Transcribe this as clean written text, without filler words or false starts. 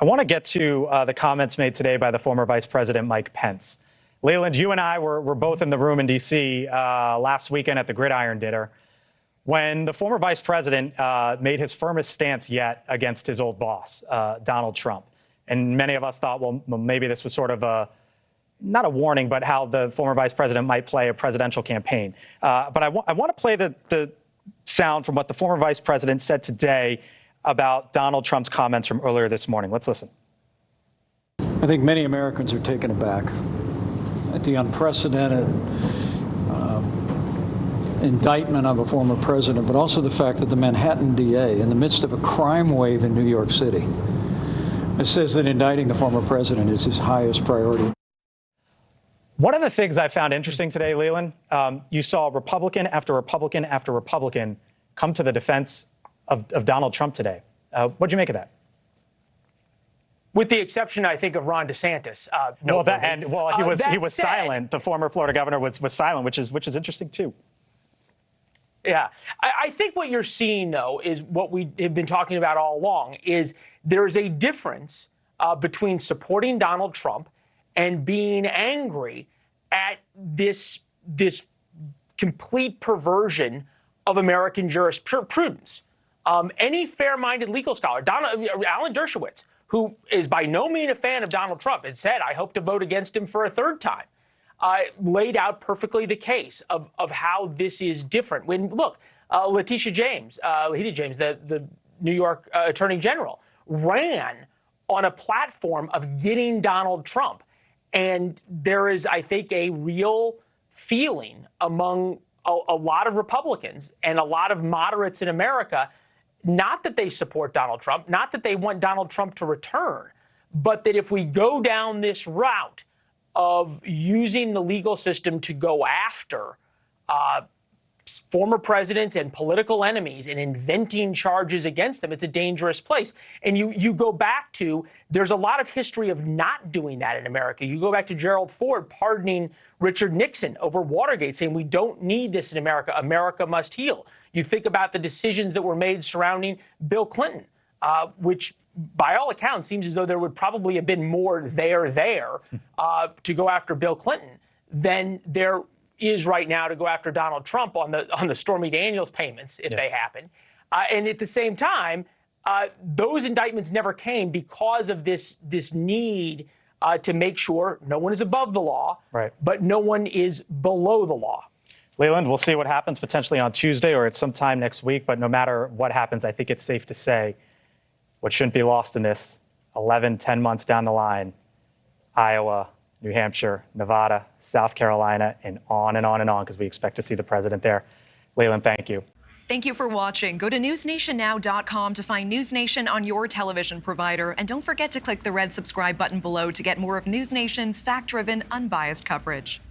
I want to get to the comments made today by the former Vice President Mike Pence. Leland, you and I were both in the room in D.C. Last weekend at the Gridiron dinner when the former vice president made his firmest stance yet against his old boss, Donald Trump. And many of us thought, well, maybe this was sort of not a warning, but how the former vice president might play a presidential campaign. But I want to play the sound from what the former vice president said today about Donald Trump's comments from earlier this morning. Let's listen. I think many Americans are taken aback at the unprecedented indictment of a former president, but also the fact that the Manhattan DA, in the midst of a crime wave in New York City, says that indicting the former president is his highest priority. One of the things I found interesting today, Leland, you saw Republican after Republican after Republican come to the defense of Donald Trump today. What'd you make of that? With the exception, I think, of Ron DeSantis. He was silent. The former Florida governor was silent, which is interesting too. Yeah, I think what you're seeing, though, is what we have been talking about all along, is there's a difference between supporting Donald Trump and being angry at this complete perversion of American jurisprudence. Any fair-minded legal scholar, Alan Dershowitz, who is by no means a fan of Donald Trump, had said, I hope to vote against him for a third time, laid out perfectly the case of how this is different. When, look, Letitia James, the New York Attorney General, ran on a platform of getting Donald Trump. And there is, I think, a real feeling among a lot of Republicans and a lot of moderates in America, not that they support Donald Trump, not that they want Donald Trump to return, but that if we go down this route of using the legal system to go after former presidents and political enemies and inventing charges against them, it's a dangerous place. And you go back to, there's a lot of history of not doing that in America. You go back to Gerald Ford pardoning Richard Nixon over Watergate, saying we don't need this in America. America must heal. You think about the decisions that were made surrounding Bill Clinton, which by all accounts seems as though there would probably have been more there to go after Bill Clinton than there is right now to go after Donald Trump on the Stormy Daniels payments, if they happen. And at the same time, those indictments never came because of this need to make sure no one is above the law, but no one is below the law. Leland, we'll see what happens potentially on Tuesday or at some time next week. But no matter what happens, I think it's safe to say what shouldn't be lost in this, 10 months down the line, Iowa, New Hampshire, Nevada, South Carolina, and on and on and on, because we expect to see the president there. Leland, thank you. Thank you for watching. Go to newsnationnow.com to find News Nation on your television provider. And don't forget to click the red subscribe button below to get more of News Nation's fact-driven, unbiased coverage.